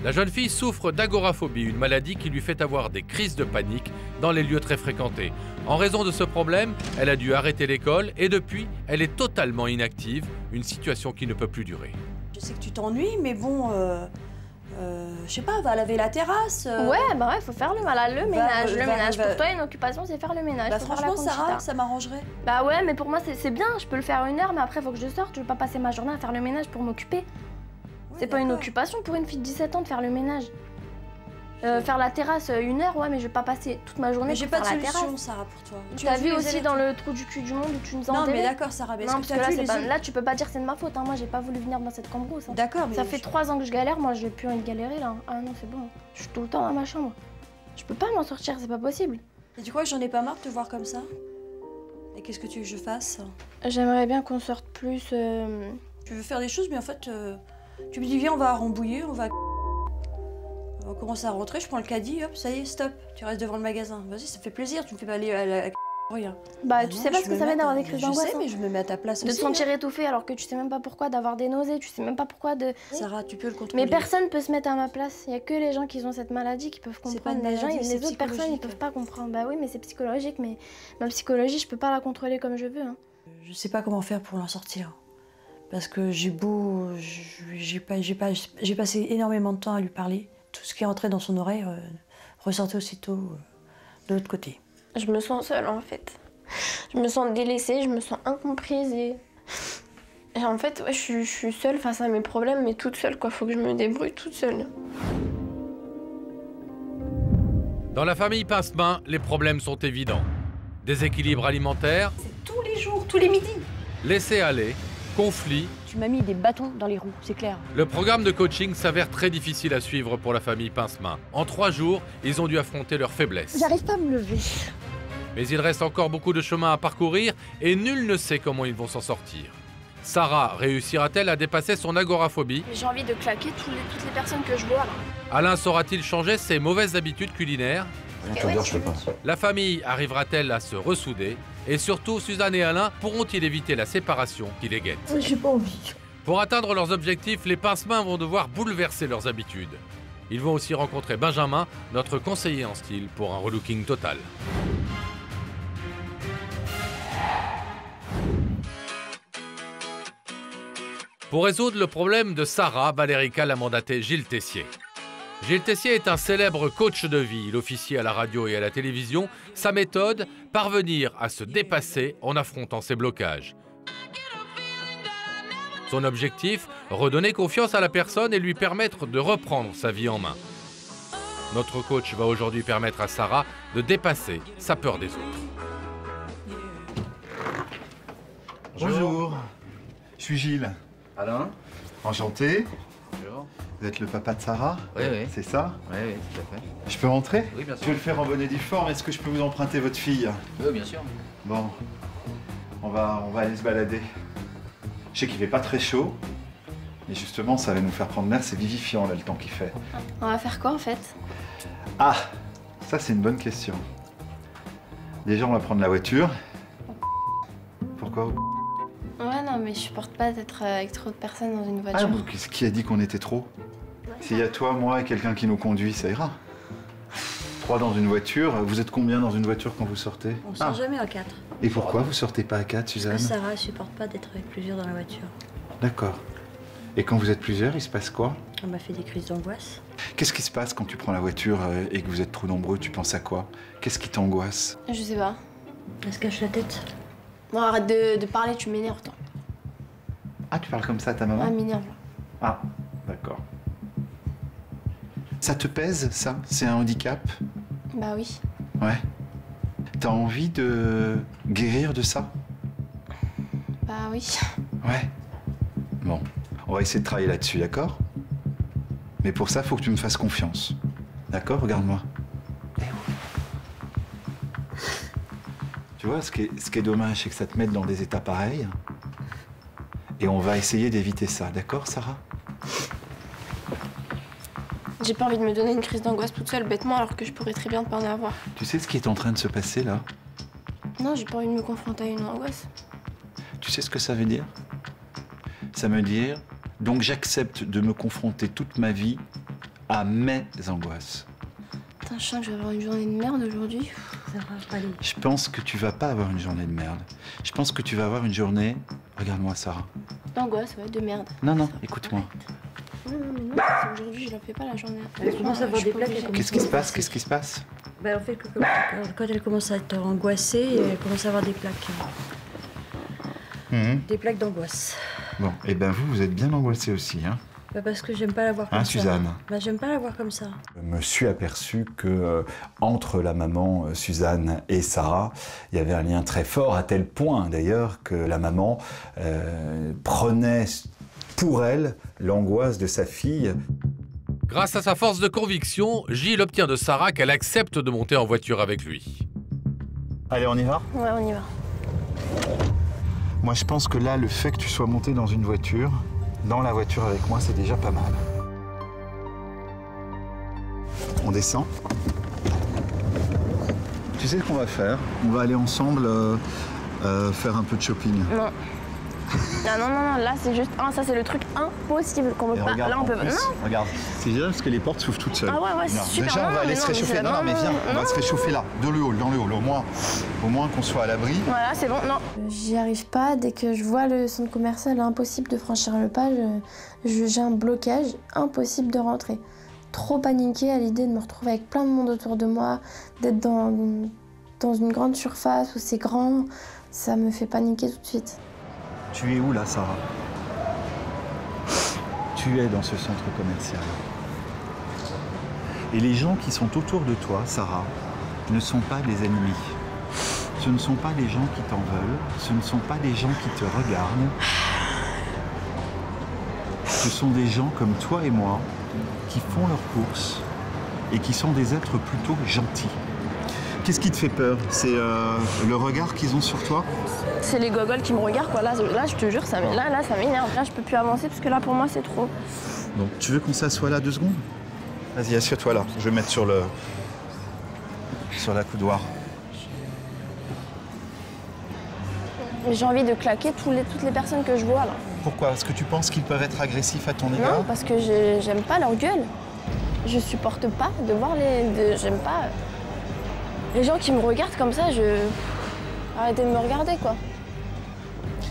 La jeune fille souffre d'agoraphobie, une maladie qui lui fait avoir des crises de panique dans les lieux très fréquentés. En raison de ce problème, elle a dû arrêter l'école et depuis, elle est totalement inactive, une situation qui ne peut plus durer. Je sais que tu t'ennuies, mais bon, je sais pas, va laver la terrasse. Ouais, bah ouais, faut faire le ménage. Le ménage, pour toi, une occupation, c'est faire le ménage. Bah franchement, Sarah, ça m'arrangerait. Bah ouais, mais pour moi, c'est bien, je peux le faire 1 heure, mais après, faut que je sorte. Je veux pas passer ma journée à faire le ménage pour m'occuper. C'est pas une occupation pour une fille de 17 ans de faire le ménage. Faire la terrasse 1 heure, ouais, mais je vais pas passer toute ma journée pour faire la terrasse. Mais j'ai pas de solution, Sarah, pour toi. Tu as vu aussi dans le trou du cul du monde où tu nous as enterrés. Non, mais d'accord, Sarah, mais non, parce que là, tu peux pas dire que c'est de ma faute. Hein. Moi, j'ai pas voulu venir dans cette cambrousse. Hein. D'accord, mais ça fait 3 ans que je galère. Moi, je vais plus envie de galérer là. Ah non, c'est bon. Je suis tout le temps dans ma chambre. Je peux pas m'en sortir, c'est pas possible. Et tu crois que j'en ai pas marre de te voir comme ça? Et qu'est-ce que tu veux que je fasse? J'aimerais bien qu'on sorte plus. Tu veux faire des choses, mais en fait, tu me dis viens, on va à Rambouillet, on commence à rentrer, je prends le caddie, hop, ça y est, stop. Tu restes devant le magasin. Vas-y, ça fait plaisir, tu me fais pas aller à la rien. Bah, tu sais pas ce que ça fait d'avoir des crises d'angoisse. Je sais, mais je me mets à ta place aussi. De te sentir étouffée alors que tu sais même pas pourquoi, d'avoir des nausées, tu sais même pas pourquoi de... Sarah, tu peux le contrôler. Mais personne peut se mettre à ma place. Il y a que les gens qui ont cette maladie qui peuvent comprendre. Les autres personnes, ils peuvent pas comprendre. Bah oui, mais c'est psychologique, mais ma psychologie, je peux pas la contrôler comme je veux. Hein. Je sais pas comment faire pour l'en sortir. Parce que j'ai passé énormément de temps à lui parler. Tout ce qui est entré dans son oreille ressortait aussitôt de l'autre côté. Je me sens seule en fait. Je me sens délaissée, je me sens incomprise et en fait ouais, je suis seule face à mes problèmes, mais toute seule quoi. Faut que je me débrouille toute seule. Dans la famille Pincemin, les problèmes sont évidents. Déséquilibre alimentaire. C'est tous les jours, tous les midis. Laisser aller. Conflit. Tu m'as mis des bâtons dans les roues, c'est clair. Le programme de coaching s'avère très difficile à suivre pour la famille Pincemin. En 3 jours, ils ont dû affronter leurs faiblesses. J'arrive pas à me lever. Mais il reste encore beaucoup de chemin à parcourir et nul ne sait comment ils vont s'en sortir. Sarah réussira-t-elle à dépasser son agoraphobie? J'ai envie de claquer toutes les personnes que je vois là. Alain saura-t-il changer ses mauvaises habitudes culinaires? Je peux pas. La famille arrivera-t-elle à se ressouder? Et surtout, Suzanne et Alain pourront-ils éviter la séparation qui les guette? J'ai pas envie. Pour atteindre leurs objectifs, les Pincemin vont devoir bouleverser leurs habitudes. Ils vont aussi rencontrer Benjamin, notre conseiller en style, pour un relooking total. Pour résoudre le problème de Sarah, Valérica a mandaté Gilles Tessier. Gilles Tessier est un célèbre coach de vie. Il officie à la radio et à la télévision. Sa méthode, parvenir à se dépasser en affrontant ses blocages. Son objectif, redonner confiance à la personne et lui permettre de reprendre sa vie en main. Notre coach va aujourd'hui permettre à Sarah de dépasser sa peur des autres. Bonjour, je suis Gilles. Alain. Enchanté. Bonjour. Vous êtes le papa de Sarah? Oui, oui. C'est ça? Oui, oui, tout à fait. Je peux rentrer? Oui, bien sûr. Je vais le faire en bonne et due forme. Est-ce que je peux vous emprunter votre fille? Oui, bien sûr. Bon, on va aller se balader. Je sais qu'il fait pas très chaud, mais justement, ça va nous faire prendre l'air. C'est vivifiant, là, le temps qu'il fait. On va faire quoi, en fait? Ah, ça, c'est une bonne question. Déjà, on va prendre la voiture. Pourquoi? Ouais, non, mais je supporte pas d'être avec trop de personnes dans une voiture. Ah, qui a dit qu'on était trop? S'il y a toi, moi et quelqu'un qui nous conduit, ça ira. 3 dans une voiture. Vous êtes combien dans une voiture quand vous sortez? On sort jamais à 4. Et pourquoi vous sortez pas à 4, Suzanne? Parce que Sarah supporte pas d'être avec plusieurs dans la voiture. D'accord. Et quand vous êtes plusieurs, il se passe quoi? On m'a fait des crises d'angoisse. Qu'est-ce qui se passe quand tu prends la voiture et que vous êtes trop nombreux? Tu penses à quoi? Qu'est-ce qui t'angoisse? Je sais pas. Elle se cache la tête. Bon, arrête de parler, tu m'énerves, toi. Ah, tu parles comme ça à ta maman? Ah, m'énerve. Ah, d'accord. Ça te pèse, ça? C'est un handicap? Bah oui. Ouais. T'as envie de guérir de ça? Bah oui. Ouais. Bon, on va essayer de travailler là-dessus, d'accord? Mais pour ça, faut que tu me fasses confiance. D'accord? Regarde-moi. Tu vois, ce qui est dommage, c'est que ça te mette dans des états pareils. Et on va essayer d'éviter ça, d'accord, Sarah? J'ai pas envie de me donner une crise d'angoisse toute seule, bêtement, alors que je pourrais très bien ne pas en avoir. Tu sais ce qui est en train de se passer là? Non, j'ai pas envie de me confronter à une angoisse. Tu sais ce que ça veut dire? Ça veut dire, donc j'accepte de me confronter toute ma vie à mes angoisses. Putain, je sens que je vais avoir une journée de merde aujourd'hui. Je pense que tu vas pas avoir une journée de merde. Je pense que tu vas avoir une journée... Regarde-moi, Sarah. D'angoisse, ouais, de merde. Non, non, écoute-moi. Non, mais non, parce qu'aujourd'hui, je la fais pas la journée. Elle commence à avoir des plaques. Qu'est-ce qui se passe? Qu'est-ce qui se passe? Bah, en fait, quand elle commence à être angoissée, elle commence à avoir des plaques. Des plaques d'angoisse. Bon, et ben vous êtes bien angoissé aussi, hein? Bah parce que j'aime pas la voir comme ça. Suzanne? Bah j'aime pas la voir comme ça. Je me suis aperçu que entre la maman Suzanne et Sarah, il y avait un lien très fort, à tel point d'ailleurs que la maman prenait pour elle l'angoisse de sa fille. Grâce à sa force de conviction, Gilles obtient de Sarah qu'elle accepte de monter en voiture avec lui. Allez, on y va? Ouais, on y va. Moi, je pense que là, le fait que tu sois monté dans une voiture, dans la voiture avec moi, c'est déjà pas mal. On descend. Tu sais ce qu'on va faire? On va aller ensemble faire un peu de shopping. Non. Non, là c'est juste. Ah, ça c'est le truc impossible qu'on peut pas. Regarde, Là on peut pas. Non. Regarde, c'est génial parce que les portes s'ouvrent toutes seules. Ah ouais, c'est super. Déjà, on va aller se réchauffer. Non, mais viens, on va se réchauffer là, dans le hall, au moins qu'on soit à l'abri. Voilà, c'est bon, non. J'y arrive pas. Dès que je vois le centre commercial, impossible de franchir le pas. J'ai un blocage, impossible de rentrer. Trop paniquée à l'idée de me retrouver avec plein de monde autour de moi, d'être dans une grande surface où c'est grand. Ça me fait paniquer tout de suite. Tu es où là, Sarah? Tu es dans ce centre commercial. Et les gens qui sont autour de toi, Sarah, ne sont pas des ennemis. Ce ne sont pas des gens qui t'en veulent, ce ne sont pas des gens qui te regardent. Ce sont des gens comme toi et moi qui font leurs courses et qui sont des êtres plutôt gentils. Qu'est-ce qui te fait peur? C'est le regard qu'ils ont sur toi? C'est les gogoles qui me regardent quoi. Là je te jure, ça m'énerve. Là je peux plus avancer parce que là pour moi c'est trop. Donc tu veux qu'on s'assoie là 2 secondes? Vas-y, assieds-toi là. Je vais mettre sur la coudoir. J'ai envie de claquer toutes les personnes que je vois là. Pourquoi? Est-ce que tu penses qu'ils peuvent être agressifs à ton égard? Non, parce que j'aime pas leur gueule. Je supporte pas de voir j'aime pas. Les gens qui me regardent comme ça, arrêtez de me regarder, quoi.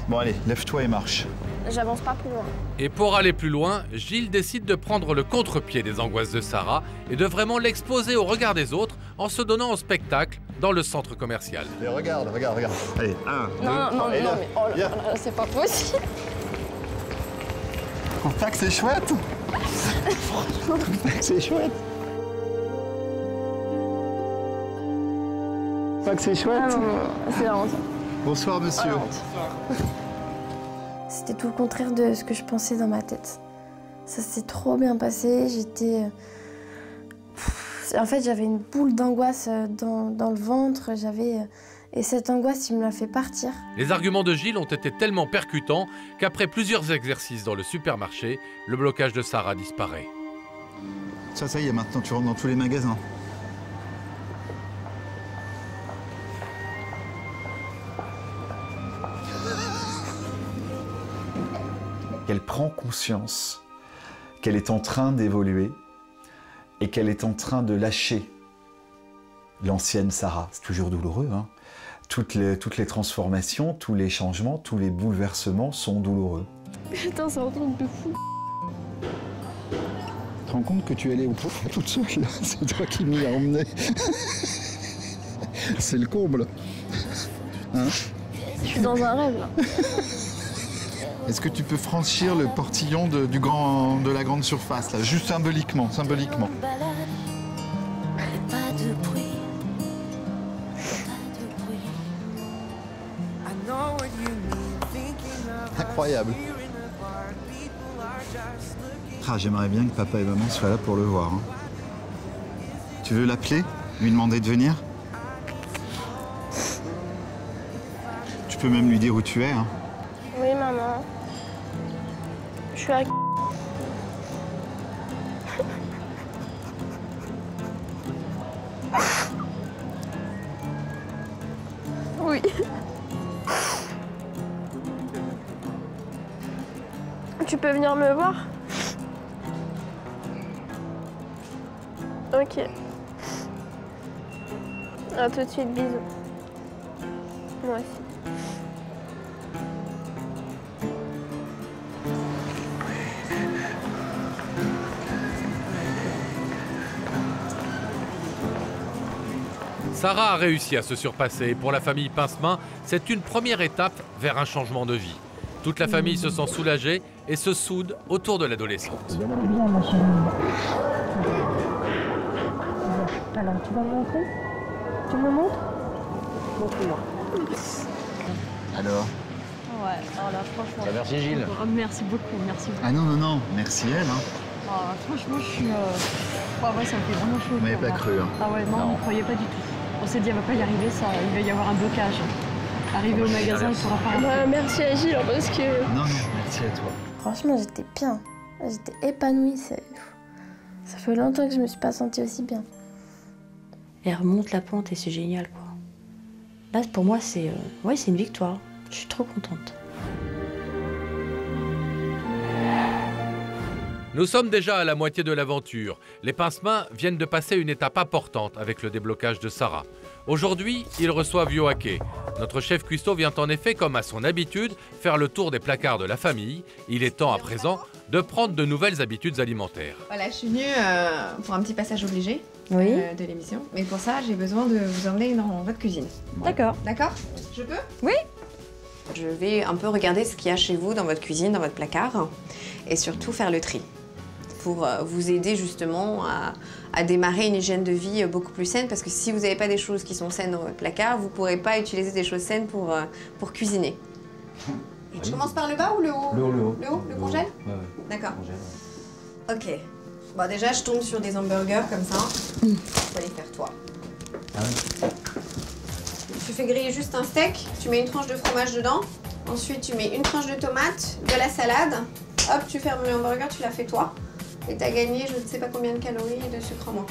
Bon, allez, lève-toi et marche. J'avance pas plus loin. Et pour aller plus loin, Gilles décide de prendre le contre-pied des angoisses de Sarah et de vraiment l'exposer au regard des autres en se donnant au spectacle dans le centre commercial. Et regarde. Allez, 1, 2, non, mais oh là là, c'est pas possible. Trouve pas que c'est chouette? C'est chouette. Pas que c'est chouette? Ah non, c'est la honte. Bonsoir, monsieur. C'était tout le contraire de ce que je pensais dans ma tête. Ça s'est trop bien passé, en fait, j'avais une boule d'angoisse dans le ventre, et cette angoisse, il me l'a fait partir. Les arguments de Gilles ont été tellement percutants qu'après plusieurs exercices dans le supermarché, le blocage de Sarah disparaît. Ça y est, maintenant tu rentres dans tous les magasins. Qu'elle prend conscience qu'elle est en train d'évoluer et qu'elle est en train de lâcher l'ancienne Sarah. C'est toujours douloureux, hein. Toutes les transformations, tous les changements, tous les bouleversements sont douloureux. Putain, c'est un truc de fou. Tu te rends compte que tu es allée au pot toute seule là? C'est toi qui m'y as emmené. C'est le comble. Hein? Je suis dans un rêve là. Est-ce que tu peux franchir le portillon de la grande surface, là, juste symboliquement? Incroyable. Ah, j'aimerais bien que papa et maman soient là pour le voir. Hein. Tu veux l'appeler? Lui demander de venir? Tu peux même lui dire où tu es. Hein. Oui, maman. Je suis à... Oui. Tu peux venir me voir? Ok. À tout de suite, bisous. Moi aussi. Sarah a réussi à se surpasser. Pour la famille Pincemain, c'est une première étape vers un changement de vie. Toute la famille se sent soulagée et se soude autour de l'adolescente. Viens, ma chérie. Alors, tu vas me montrer? Tu me montres? Montre-moi. Alors? Ouais, alors là, franchement... Merci Gilles. Oh, merci beaucoup, merci beaucoup. Ah non, non, non, merci elle. Hein. Oh, franchement, je suis... ouais, ça me fait vraiment chaud. Vous m'avez pas cru. Hein. Ah ouais, non, on ne croyait pas du tout. On s'est dit, elle va pas y arriver, ça, il va y avoir un blocage. Arrivé au magasin, il ne pourra pas rentrer. Merci à Gilles, parce que... Non, non, merci à toi. Franchement, j'étais bien. J'étais épanouie. Ça fait longtemps que je me suis pas sentie aussi bien. Elle remonte la pente et c'est génial, quoi. Là, pour moi, c'est ouais, c'est une victoire. Je suis trop contente. Nous sommes déjà à la moitié de l'aventure. Les Pincemain viennent de passer une étape importante avec le déblocage de Sarah. Aujourd'hui, ils reçoivent Yoake. Notre chef cuistot vient en effet, comme à son habitude, faire le tour des placards de la famille. Il est temps à présent de prendre de nouvelles habitudes alimentaires. Voilà, je suis venue pour un petit passage obligé de l'émission. Mais pour ça, j'ai besoin de vous emmener dans votre cuisine. D'accord. D'accord? Je peux? Oui. Je vais un peu regarder ce qu'il y a chez vous dans votre cuisine, dans votre placard, et surtout faire le tri pour vous aider justement à démarrer une hygiène de vie beaucoup plus saine, parce que si vous n'avez pas des choses qui sont saines dans votre placard, vous ne pourrez pas utiliser des choses saines pour cuisiner. Et tu commences par le bas ou le haut? Le haut, le haut. Le haut, le congèle? Ouais. D'accord. Ok. Bon, déjà, je tombe sur des hamburgers comme ça. Tu vas les faire toi. Ah ouais. Tu fais griller juste un steak, tu mets une tranche de fromage dedans. Ensuite, tu mets une tranche de tomate, de la salade. Hop, tu fermes le hamburger, tu l'as fait toi. Et t'as gagné je ne sais pas combien de calories et de sucre en moins.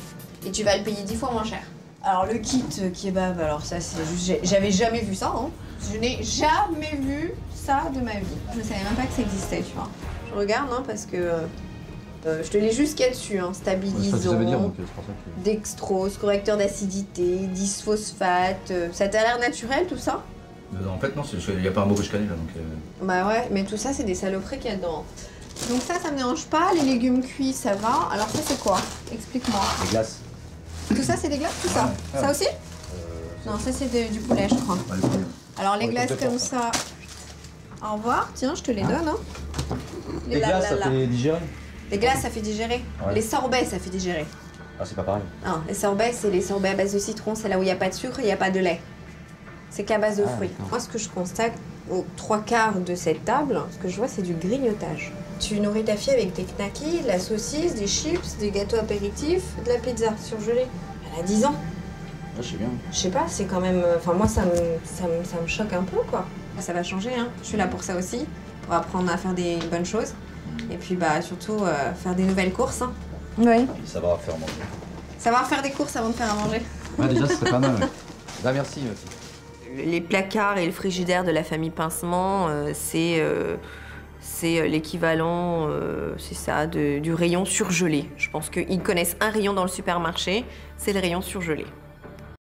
Et tu vas le payer 10 fois moins cher. Alors le kit kebab, alors ça c'est juste... J'avais jamais vu ça, hein. Je n'ai jamais vu ça de ma vie. Je ne savais même pas que ça existait, tu vois. Je regarde, hein, parce que... je te lis juste ce qu'il y a dessus, hein. Stabilisant, dextrose, correcteur d'acidité, disphosphate... ça t'a l'air naturel tout ça? En fait non, il n'y a pas un mot que je connais là donc... Bah ouais, mais tout ça c'est des saloperies qu'il y a dedans. Donc ça me dérange pas, les légumes cuits ça va. Alors ça c'est quoi? Explique-moi. Des glaces. Tout ça c'est des glaces, tout ça? Ouais. Ça aussi? Non, ça c'est du poulet je crois. Ouais, le poulet. Alors les glaces comme ça... Au revoir, tiens je te les donne. Hein. Les glaces ça fait digérer? Les glaces ça fait digérer. Ouais. Les sorbets ça fait digérer. Ah c'est pas pareil. Non, les sorbets c'est les sorbets à base de citron, c'est là où il n'y a pas de sucre et il n'y a pas de lait. C'est qu'à base de fruits. Moi, ce que je constate aux 3/4 de cette table, ce que je vois, c'est du grignotage. Tu nourris ta fille avec des knackis, de la saucisse, des chips, des gâteaux apéritifs, de la pizza surgelée. Elle a 10 ans. Ouais, je sais bien. Je sais pas, c'est quand même... Enfin, moi, ça me choque un peu, quoi. Ça va changer, hein. Je suis là pour ça aussi, pour apprendre à faire des bonnes choses. Et puis, bah, surtout, faire des nouvelles courses. Hein. Oui. Et savoir faire manger. Savoir faire des courses avant de faire à manger. Ouais, déjà, ce serait pas mal. Ouais. Bah, merci. Les placards et le frigidaire de la famille Pincement, c'est l'équivalent, c'est ça, du rayon surgelé. Je pense qu'ils connaissent un rayon dans le supermarché, c'est le rayon surgelé.